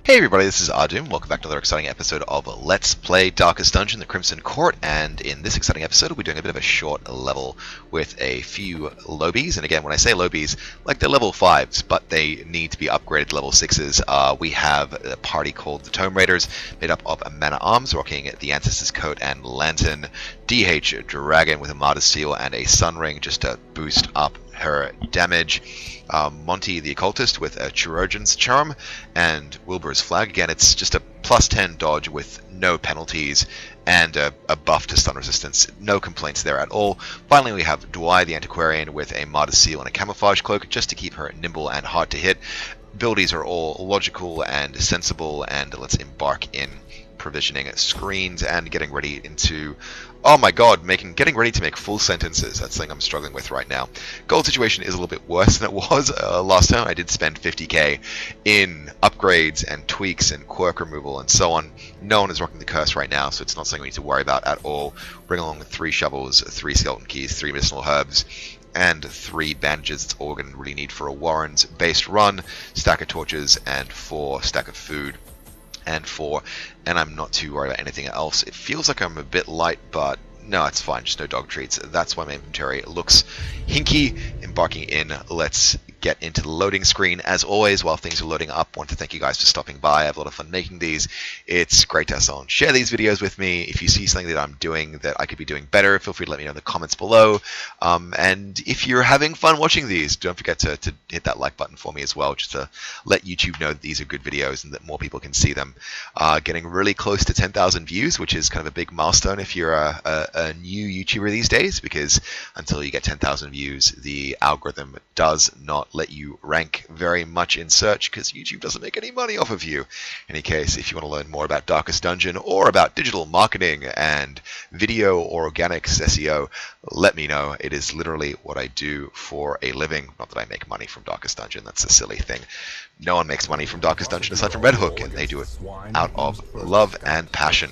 Hey everybody, this is Adum. Welcome back to another exciting episode of Let's Play Darkest Dungeon, the Crimson Court, and in this exciting episode we'll be doing a bit of a short level with a few lobies, and again when I say lobies, like they're level 5s, but they need to be upgraded to level 6s. We have a party called the Tome Raiders, made up of a Man-at-Arms, rocking the Ancestor's Coat and Lantern, DH Dragon with a Martyr's Seal and a Sun Ring just to boost up her damage, Monty the Occultist with a Chirurgeon's Charm, and Wilbur's Flag. Again, it's just a plus 10 dodge with no penalties and a buff to stun resistance. No complaints there at all. Finally, we have Dwy the Antiquarian with a Martyr's Seal and a Camouflage Cloak just to keep her nimble and hard to hit. Abilities are all logical and sensible, and let's embark in provisioning screens and getting ready into, oh my god, getting ready to make full sentences. That's the thing I'm struggling with right now. Gold situation is a little bit worse than it was last time. I did spend 50k in upgrades and tweaks and quirk removal and so on. No one is rocking the curse right now, so it's not something we need to worry about at all. Bring along 3 shovels, 3 skeleton keys, 3 medicinal herbs, and 3 bandages. That's all we're going to really need for a Warren's based run, stack of torches, and 4 stack of food. And I'm not too worried about anything else. It feels like I'm a bit light, but no, it's fine. Just no dog treats. That's why my inventory looks hinky. Embarking in, let's get into the loading screen. As always, while things are loading up, I want to thank you guys for stopping by. I have a lot of fun making these. It's great to have someone share these videos with me. If you see something that I'm doing that I could be doing better, feel free to let me know in the comments below. And if you're having fun watching these, don't forget to hit that like button for me as well, just to let YouTube know that these are good videos and that more people can see them. Getting really close to 10,000 views, which is kind of a big milestone if you're a new YouTuber these days, because until you get 10,000 views, the algorithm does not let you rank very much in search, because YouTube doesn't make any money off of you. In any case, if you want to learn more about Darkest Dungeon or about digital marketing and video or organics SEO, let me know. It is literally what I do for a living. Not that I make money from Darkest Dungeon, that's a silly thing. No one makes money from Darkest Dungeon aside from Red Hook, and they do it out of love and passion.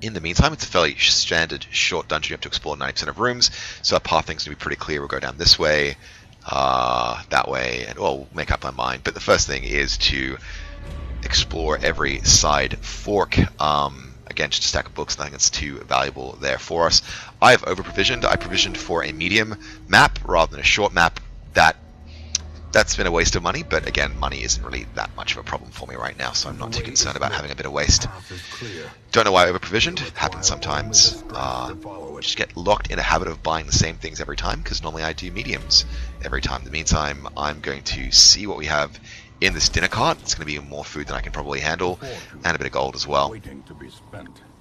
In the meantime, it's a fairly standard short dungeon. You have to explore 90% of rooms, so our pathing's going to be pretty clear. We'll go down this way, that way, and well, we'll make up my mind. But the first thing is to explore every side fork. Again, just a stack of books, nothing that's too valuable there for us. I have over-provisioned. I provisioned for a medium map rather than a short map. That's been a waste of money, but again, money isn't really that much of a problem for me right now, so I'm not too concerned about having a bit of waste. Don't know why I over-provisioned. Happens sometimes. Just get locked in a habit of buying the same things every time, because normally I do mediums every time. In the meantime, I'm going to see what we have in this dinner cart. It's going to be more food than I can probably handle, and a bit of gold as well.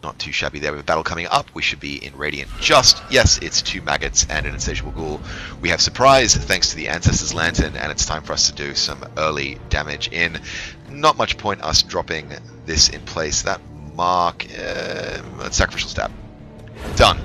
Not too shabby there. With a battle coming up, we should be in Radiant just. Yes, it's 2 maggots and an insatiable ghoul. We have surprise thanks to the Ancestor's Lantern, and it's time for us to do some early damage in. Not much point us dropping this in place. That mark, sacrificial stab. Done.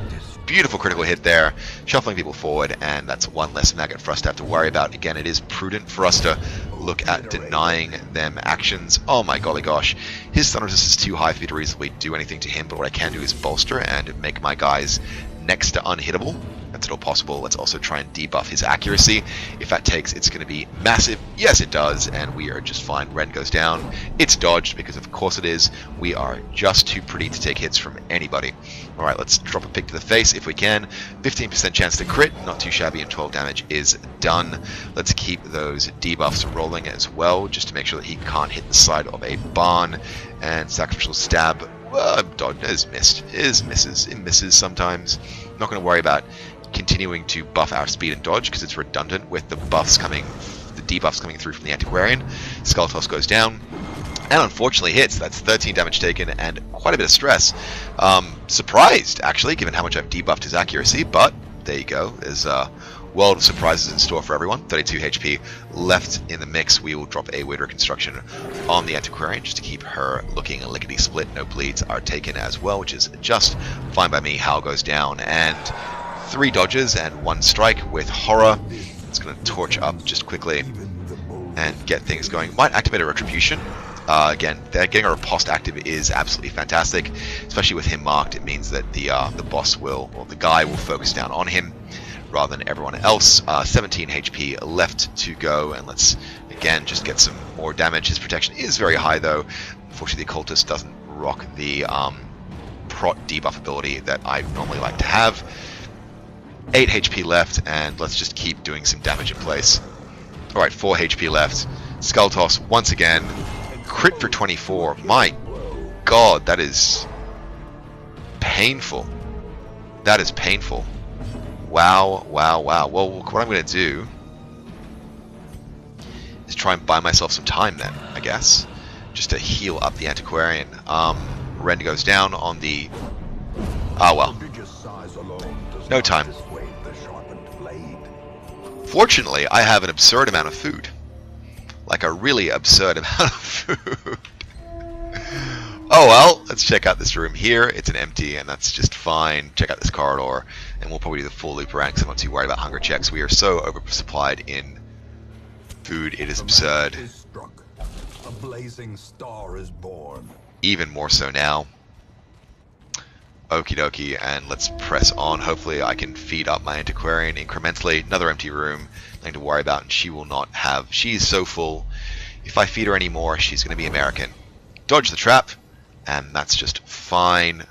Beautiful critical hit there, shuffling people forward, and that's 1 less maggot for us to have to worry about. Again, it is prudent for us to look at denying them actions. Oh my golly gosh, his stun resistance is too high for me to reasonably do anything to him, but what I can do is bolster and make my guys next to unhittable. That's at all possible. Let's also try and debuff his accuracy. If that takes, it's going to be massive. Yes, it does, and we are just fine. Ren goes down. It's dodged, because of course it is. We are just too pretty to take hits from anybody. Alright, let's drop a pick to the face if we can. 15% chance to crit, not too shabby, and 12 damage is done. Let's keep those debuffs rolling as well, just to make sure that he can't hit the side of a barn. And sacrificial stab, dodge is missed. It misses sometimes. Not going to worry about continuing to buff our speed and dodge, because it's redundant with the debuffs coming through from the Antiquarian. Skulltoss goes down, and unfortunately hits. That's 13 damage taken and quite a bit of stress. Surprised, actually, given how much I've debuffed his accuracy, but there you go. There's a world of surprises in store for everyone. 32 HP left in the mix. We will drop a Weird Reconstruction on the Antiquarian just to keep her looking lickety-split. No bleeds are taken as well, which is just fine by me. Hal goes down, and 3 dodges and 1 strike with Horror. It's going to torch up just quickly and get things going. Might activate a Retribution. Again, getting a riposte active is absolutely fantastic, especially with him marked. It means that the boss will, or the guy will focus down on him rather than everyone else. 17 HP left to go, and let's again just get some more damage. His protection is very high though. Unfortunately, the occultist doesn't rock the prot debuff ability that I normally like to have. 8 HP left, and let's just keep doing some damage in place. Alright, 4 HP left. Skull Toss once again. Crit for 24. My god, that is painful. That is painful. Wow, wow, wow. Well, what I'm going to do is try and buy myself some time then, I guess. Just to heal up the Antiquarian. Rend goes down on the... Ah, well. No time. Fortunately, I have an absurd amount of food. Like a really absurd amount of food. Oh well, let's check out this room here. It's an empty, and that's just fine. Check out this corridor, and we'll probably do the full loop around because I'm not too worried about hunger checks. We are so oversupplied in food, it is absurd. A blazing star is born. Even more so now. Okie dokie, and let's press on. Hopefully I can feed up my Antiquarian incrementally. Another empty room, nothing to worry about, and she will not have... She's so full. If I feed her any more, she's going to be American. Dodge the trap, and that's just fine.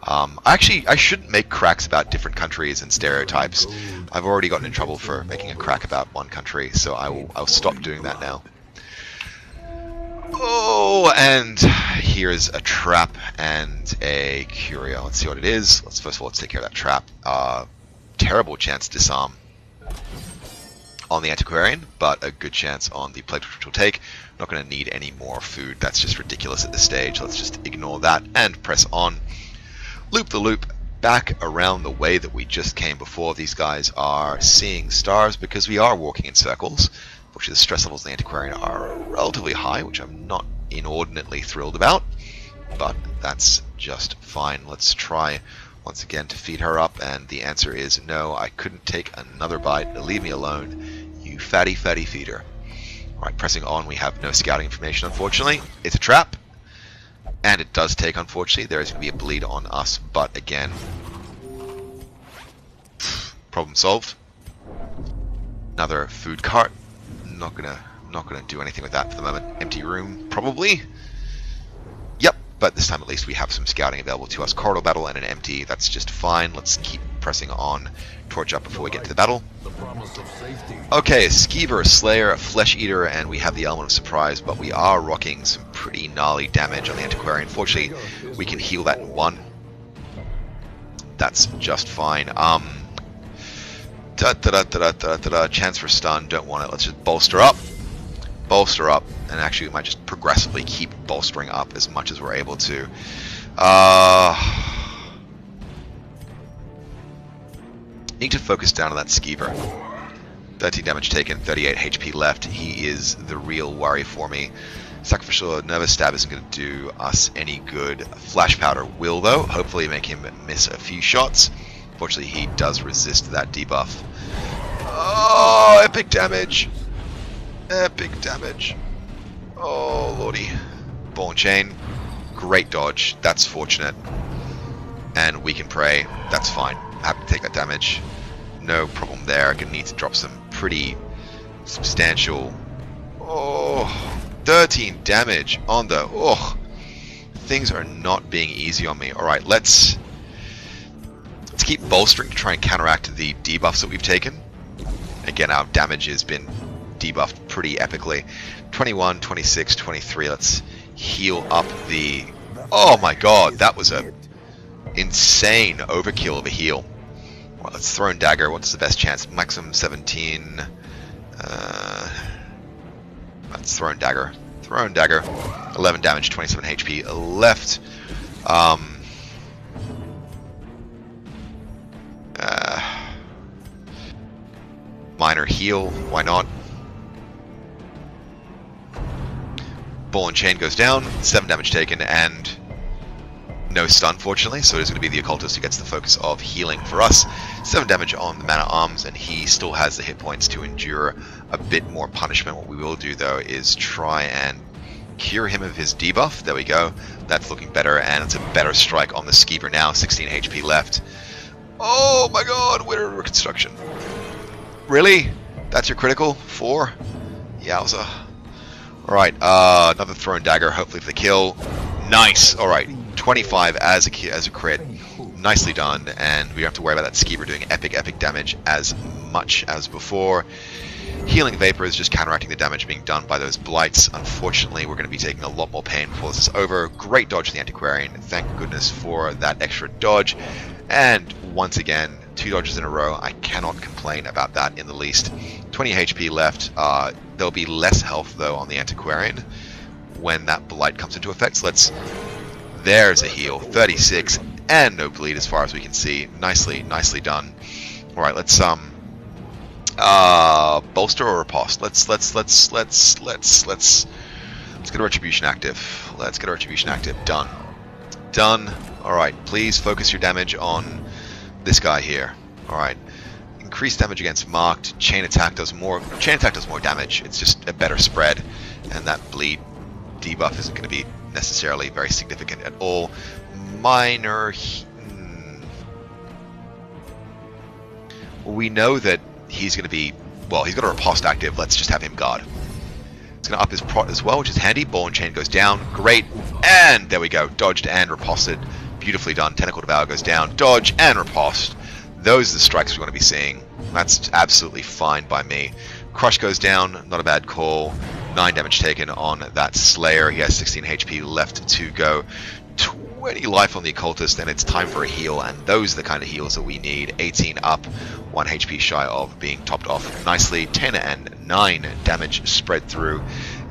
Actually, I shouldn't make cracks about different countries and stereotypes. I've already gotten in trouble for making a crack about one country, so I'll stop doing that now. Oh, and here's a trap and a curio. Let's see what it is. First of all, let's take care of that trap. Terrible chance to disarm on the Antiquarian, but a good chance on the plague, which we'll take. Not going to need any more food. That's just ridiculous at this stage. Let's just ignore that and press on. Loop the loop back around the way that we just came before. These guys are seeing stars because we are walking in circles. Which the stress levels in the Antiquarian are relatively high, which I'm not inordinately thrilled about, but that's just fine. Let's try once again to feed her up, and the answer is no, I couldn't take another bite. Leave me alone, you fatty feeder. Alright, pressing on, we have no scouting information, unfortunately. It's a trap, and it does take, unfortunately. There is going to be a bleed on us, but again, problem solved. Another food cart. Not gonna do anything with that for the moment. Empty room, probably. Yep, but this time at least we have some scouting available to us. Corridor battle and an empty. That's just fine. Let's keep pressing on. Torch up before we get to the battle. Okay, Skiver, Slayer, Flesh Eater, and we have the element of surprise, but we are rocking some pretty gnarly damage on the Antiquarian. Fortunately, we can heal that in one. That's just fine. Chance for stun, don't want it. Let's just bolster up, and actually we might just progressively keep bolstering up as much as we're able to. Need to focus down on that Skiver. 13 damage taken, 38 HP left. He is the real worry for me. Sacrificial Nervous Stab isn't going to do us any good. Flash Powder will though, hopefully make him miss a few shots. Fortunately, he does resist that debuff. Oh, epic damage! Epic damage. Oh, lordy. Ball and Chain. Great dodge. That's fortunate. And we can pray. That's fine. Happy to take that damage. No problem there. Gonna need to drop some pretty substantial... Oh, 13 damage on the... Oh, things are not being easy on me. Alright, let's keep bolstering to try and counteract the debuffs that we've taken. Again, our damage has been debuffed pretty epically. 21, 26, 23. Let's heal up the... Oh my god, that was a insane overkill of a heal. Well, let's throw in dagger. What's the best chance? Maximum 17. Let's throw in dagger. Throw in dagger. 11 damage, 27 HP left. Minor heal, why not? Ball and Chain goes down, 7 damage taken, and no stun, fortunately, so it is going to be the Occultist who gets the focus of healing for us. 7 damage on the Man at Arms, and he still has the hit points to endure a bit more punishment. What we will do, though, is try and cure him of his debuff. There we go. That's looking better, and it's a better strike on the Skiver now. 16 HP left. Oh my god, Winter Reconstruction. Really? That's your critical? 4? Yowza. Alright, another thrown dagger, hopefully for the kill. Nice! Alright, 25 as a crit. Nicely done, and we don't have to worry about that Skiver doing epic damage as much as before. Healing Vapor is just counteracting the damage being done by those blights. Unfortunately, we're going to be taking a lot more pain before this is over. Great dodge to the Antiquarian. Thank goodness for that extra dodge. And once again, 2 dodges in a row. I cannot complain about that in the least. 20 HP left. There'll be less health, though, on the Antiquarian when that blight comes into effect. So there's a heal. 36 and no bleed as far as we can see. Nicely done. All right, let's bolster or riposte. Let's get a retribution active. Let's get a retribution active. Done. All right, please focus your damage on this guy here. All right, increased damage against marked. Chain attack does more damage. It's just a better spread, and that bleed debuff isn't going to be necessarily very significant at all. Minor. We know that he's going to be, well, he's got a riposte active. Let's just have him guard. It's going to up his prot as well, which is handy. Ball and chain goes down. Great. And there we go. Dodged and riposted. Beautifully done. Tentacle Devour goes down. Dodge and riposte. Those are the strikes we want to be seeing. That's absolutely fine by me. Crush goes down. Not a bad call. 9 damage taken on that Slayer. He has 16 HP left to go. 20 life on the Occultist, and it's time for a heal, and those are the kind of heals that we need. 18 up, 1 HP shy of being topped off nicely. 10 and 9 damage spread through,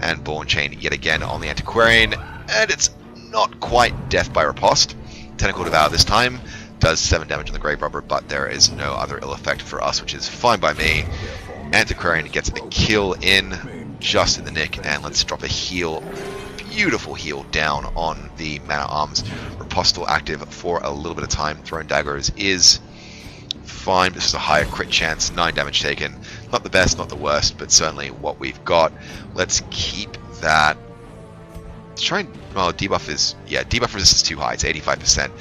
and Ball and Chain yet again on the Antiquarian, and it's not quite death by riposte. Tentacle Devour this time does 7 damage on the Grave Robber, but there is no other ill effect for us, which is fine by me. Antiquarian gets a kill in, just in the nick, and let's drop a heal. Beautiful heal down on the Man-at-Arms. Riposte still active for a little bit of time. Thrown daggers is fine. This is a higher crit chance. 9 damage taken. Not the best, not the worst, but certainly what we've got. Let's keep that. Let's try and, well, debuff resistance is too high. It's 85%.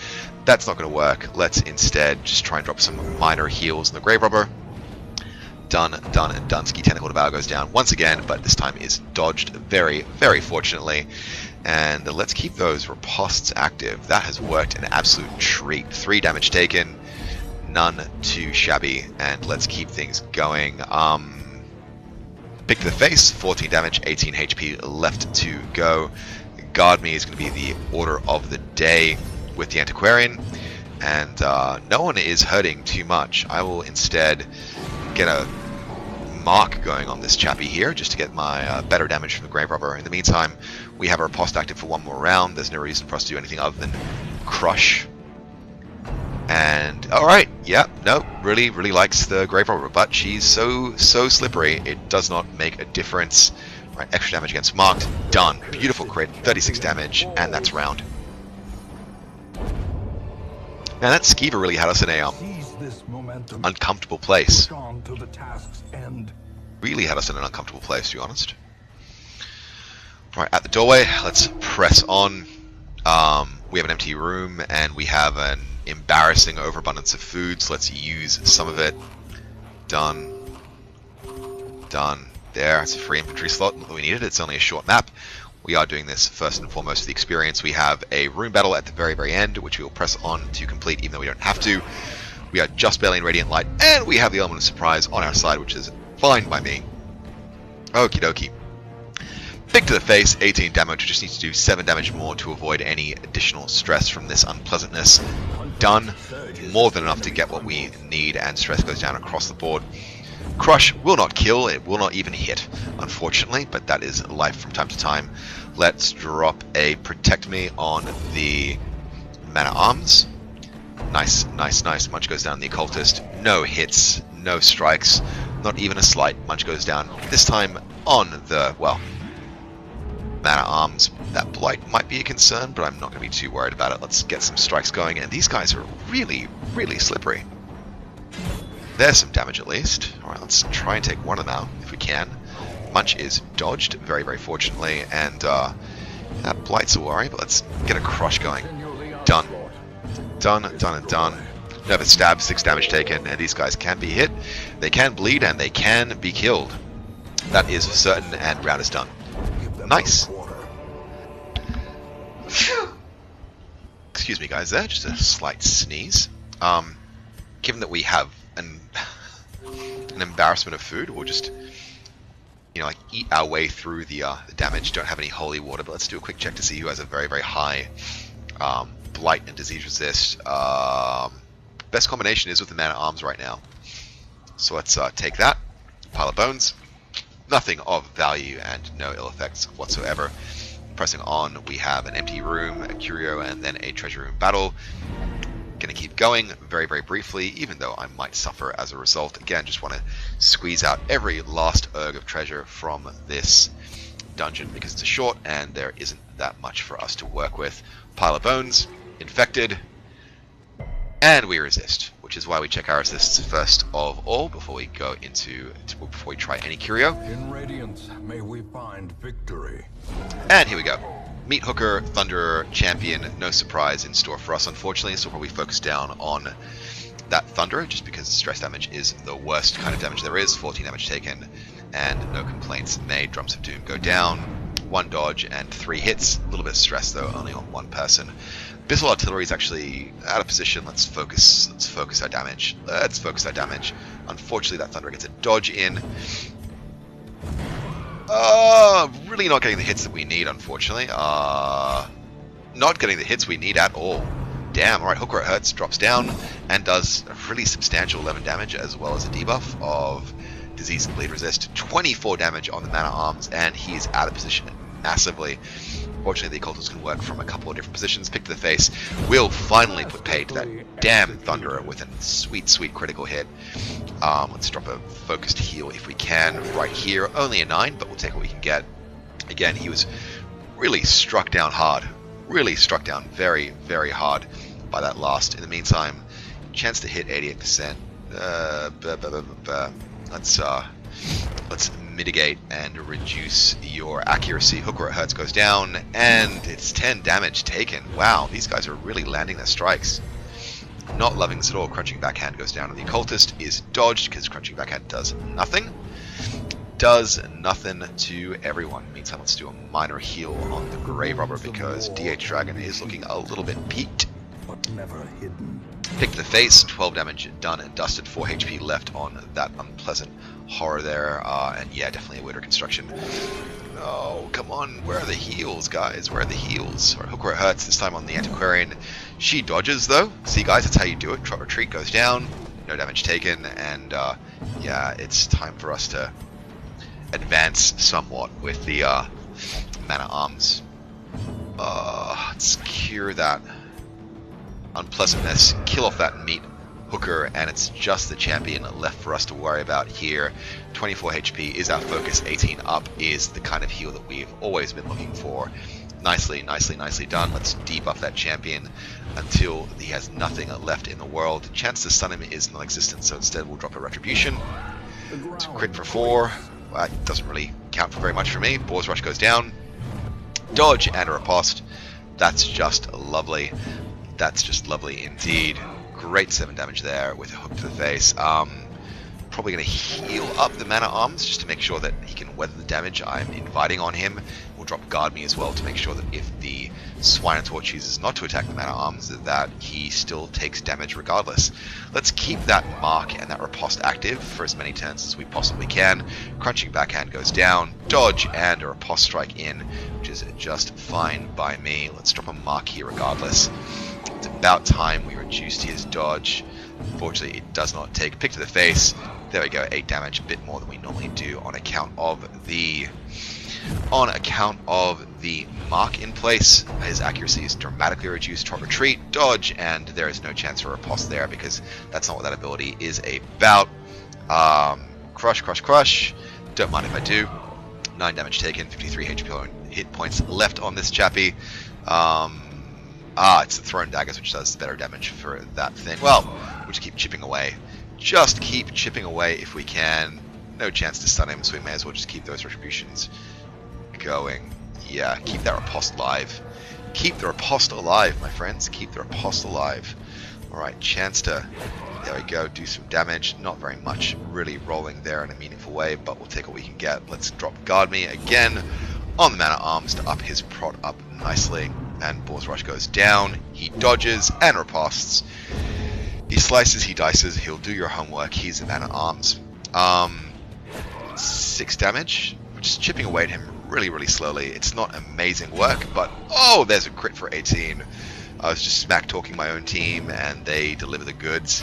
That's not going to work. Let's instead just try and drop some minor heals in the Grave Robber. Done. Ski Tentacle Devour goes down once again, but this time is dodged very fortunately. And let's keep those ripostes active. That has worked an absolute treat. 3 damage taken, none too shabby, and let's keep things going. Pick to the face, 14 damage, 18 HP left to go. Guard Me is going to be the order of the day with the Antiquarian, and no one is hurting too much. I will instead get a mark going on this chappy here just to get my better damage from the Grave Robber. In the meantime, we have our riposte active for 1 more round. There's no reason for us to do anything other than crush. And alright, yeah, no, really likes the Grave Robber, but she's so slippery, it does not make a difference. Right, extra damage against marked, done. Beautiful crit, 36 damage, and that's round. Now that Skiver really had us in a uncomfortable place. Really had us in an uncomfortable place, to be honest. Right, at the doorway, let's press on. We have an empty room, and we have an embarrassing overabundance of food, so let's use some of it. Done. There, it's a free infantry slot, not that we need it, it's only a short map. We are doing this first and foremost for the experience. We have a room battle at the very end, which we will press on to complete, even though we don't have to. We are just barely in Radiant Light, and we have the element of surprise on our side, which is fine by me. Okie dokie. Big to the face, 18 damage. We just need to do 7 damage more to avoid any additional stress from this unpleasantness. Done. More than enough to get what we need, and stress goes down across the board. Crush will not kill, it will not even hit, unfortunately, but that is life from time to time. Let's drop a Protect Me on the Man-at-Arms. Nice. Munch goes down the Occultist. No hits, no strikes, not even a slight. Munch goes down. This time on the, well, Man-at-Arms. That Blight might be a concern, but I'm not going to be too worried about it. Let's get some strikes going, and these guys are really slippery. There's some damage at least. Alright, let's try and take one of them out if we can. Munch is dodged, very fortunately, and that Blight's a worry, but let's get a crush going. Done. Another stab, 6 damage taken, and these guys can be hit, they can bleed, and they can be killed. That is for certain, and round is done. Nice. Excuse me, guys. There, just a slight sneeze. Given that we have an embarrassment of food, we'll just, you know, like eat our way through the damage. Don't have any holy water, but let's do a quick check to see who has a very, very high blight and disease resist. Best combination is with the man at arms right now. So let's take that. Pile of bones. Nothing of value and no ill effects whatsoever. Pressing on, we have an empty room, a curio, and then a treasure room battle. Gonna keep going very, very briefly, even though I might suffer as a result. Again, just want to squeeze out every last erg of treasure from this dungeon because it's a short and there isn't that much for us to work with. Pile of bones, infected, and we resist, which is why we check our resists first of all before we go before we try any curio. In Radiance, may we find victory. And here we go. Meat Hooker, Thunderer, Champion, no surprise in store for us, unfortunately, so we'll probably focus down on that Thunderer, just because stress damage is the worst kind of damage there is. 14 damage taken, and no complaints made. Drums of Doom go down, 1 dodge, and 3 hits. A little bit of stress, though, only on 1 person. Abyssal Artillery is actually out of position. Let's focus our damage. Unfortunately, that Thunderer gets a dodge in. Really not getting the hits that we need, unfortunately. Not getting the hits we need at all. Damn, alright, Hooker it hurts, drops down, and does a really substantial 11 damage, as well as a debuff of Disease and Bleed Resist. 24 damage on the man at arms, and he's out of position massively. Fortunately, the occultist can work from a couple of different positions. Pick to the face. We'll finally put paid to that damn Thunderer with a sweet, sweet critical hit. Let's drop a focused heal if we can right here. Only a 9, but we'll take what we can get. Again, he was really struck down hard. Really struck down very, very hard by that last. In the meantime, chance to hit 88%. Let's mitigate and reduce your accuracy. Hooker it hurts goes down, and it's 10 damage taken. Wow, these guys are really landing their strikes. Not loving this at all. Crunching Backhand goes down, and the occultist is dodged because Crunching Backhand does nothing. Does nothing to everyone. Meantime, let's do a minor heal on the Grave Robber because DH Dragon is looking a little bit peaked. But never hidden. Pick to the face, 12 damage done and dusted, 4 HP left on that unpleasant horror there, and yeah, definitely a Witter Construction. Oh, come on, where are the heals, guys? Where are the heals? Alright, Hooker it hurts, this time on the Antiquarian. She dodges, though. See, guys, that's how you do it. Trot Retreat goes down, no damage taken, and yeah, it's time for us to advance somewhat with the Man at Arms. Let's cure that unpleasantness, kill off that Meat Hooker, and it's just the champion left for us to worry about here. 24 HP is our focus, 18 up is the kind of heal that we've always been looking for. Nicely, nicely, nicely done. Let's debuff that champion until he has nothing left in the world. Chance to stun him is non-existent, so instead we'll drop a Retribution. It's crit for 4. Well, that doesn't really count for very much for me. Boar's Rush goes down. Dodge and a riposte. That's just lovely. That's just lovely indeed. Great 7 damage there with a hook to the face. Probably going to heal up the Man at Arms just to make sure that he can weather the damage I'm inviting on him. We'll drop Guard Me as well to make sure that if the Swinotaur chooses not to attack the Man at Arms, that he still takes damage regardless. Let's keep that mark and that riposte active for as many turns as we possibly can. Crunching Backhand goes down, dodge, and a riposte strike in, which is just fine by me. Let's drop a mark here regardless. It's about time we reduced his dodge. Unfortunately, it does not take. Pick to the face. There we go, 8 damage, a bit more than we normally do on account of the mark in place. His accuracy is dramatically reduced. Trot Retreat, dodge, and there is no chance for a riposte there because that's not what that ability is about. Crush, crush, crush. Don't mind if I do. 9 damage taken, 53 hit points left on this chappie. It's the Thrown Daggers, which does better damage for that thing. Well, we'll just keep chipping away. Just keep chipping away if we can. No chance to stun him, so we may as well just keep those Retributions going. Yeah, keep that riposte alive. Keep the riposte alive, my friends. Keep the riposte alive. Alright, chance to, there we go, do some damage. Not very much really rolling there in a meaningful way, but we'll take what we can get. Let's drop Guard Me again. on the man-at-arms to up his prod up nicely. And Boar's Rush goes down. He dodges and riposts. He slices, he dices, he'll do your homework. He's a man-at-arms. 6 damage, which is chipping away at him really slowly. It's not amazing work, but oh, there's a crit for 18. I was just smack-talking my own team, and they deliver the goods.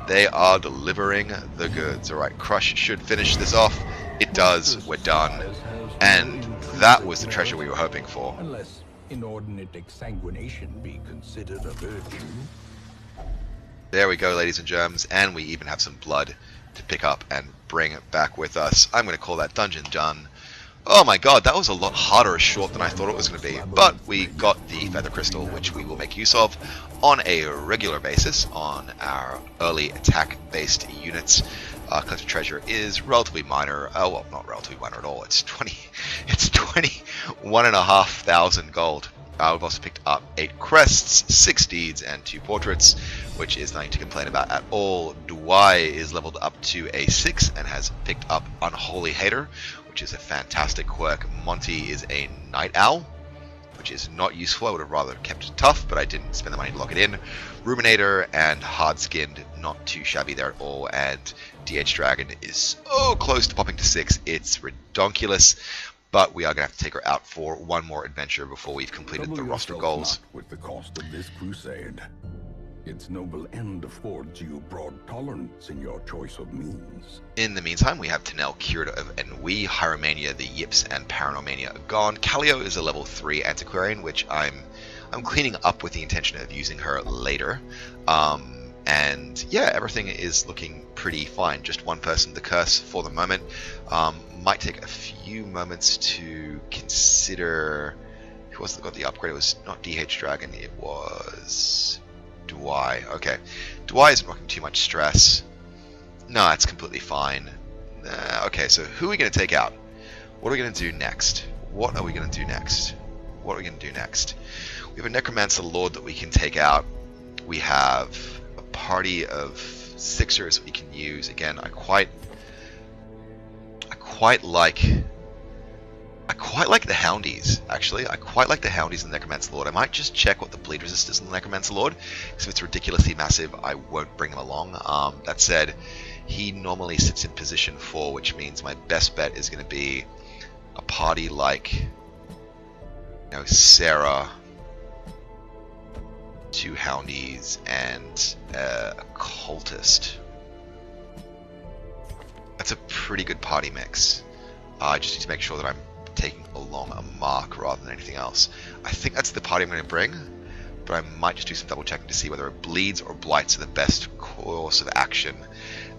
They are delivering the goods. Alright, Crush should finish this off. It does. We're done. And that was the treasure we were hoping for. Unless inordinate exsanguination be considered a virtue. There we go, ladies and germs, and we even have some blood to pick up and bring back with us. I'm going to call that dungeon done. Oh my god, that was a lot harder a short than I thought it was going to be. But we got the Feather Crystal, which we will make use of on a regular basis on our early attack-based units. Collected treasure is relatively minor. Oh, well, not relatively minor at all. It's 21,500 gold. We've also picked up 8 crests, 6 deeds, and 2 portraits, which is nothing to complain about at all. Dwai is leveled up to a 6 and has picked up Unholy Hater, which is a fantastic quirk. Monty is a Night Owl, which is not useful. I would have rather kept it tough, but I didn't spend the money to lock it in. Ruminator and Hard Skinned, not too shabby there at all. And DH Dragon is so close to popping to 6, it's redonkulous. But we are going to have to take her out for one more adventure before we've completed the roster goals. With the cost of this crusade, its noble end affords you broad tolerance in your choice of means. In the meantime, we have Tanel cured of Ennui, Hyromania, the Yips, and Paranormania are gone. Callio is a level 3 antiquarian, which I'm cleaning up with the intention of using her later. And yeah, everything is looking pretty fine. Just one person, the curse, for the moment. Might take a few moments to consider who was that got the upgrade. It was not DH Dragon, it was Dwai. Okay, Dwai isn't rocking too much stress. No, that's completely fine. Okay, so who are we going to take out? What are we going to do next? What are we going to do next? What are we going to do next? We have a Necromancer Lord that we can take out. We have a party of Sixers we can use. Again, I quite like the Houndies, actually. I quite like the Houndies and the Necromancer Lord. I might just check what the bleed resist is in the Necromancer Lord, because if it's ridiculously massive, I won't bring him along. That said, he normally sits in position 4, which means my best bet is going to be a party like, Sarah, 2 Houndies, and a Cultist. That's a pretty good party mix. I just need to make sure that I'm taking along a mark rather than anything else. I think that's the party I'm going to bring, but I might just do some double checking to see whether it bleeds or blights are the best course of action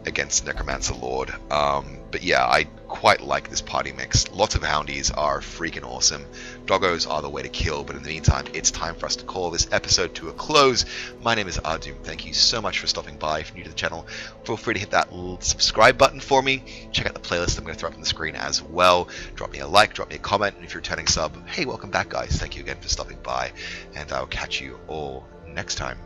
against Necromancer Lord. But yeah, I quite like this party mix. Lots of Houndies are freaking awesome. Doggos are the way to kill, but in the meantime, it's time for us to call this episode to a close. My name is Ardum. Thank you so much for stopping by. If you're new to the channel, feel free to hit that subscribe button for me. Check out the playlist I'm going to throw up on the screen as well. Drop me a like, drop me a comment, and if you're a returning sub, hey, welcome back, guys. Thank you again for stopping by, and I'll catch you all next time.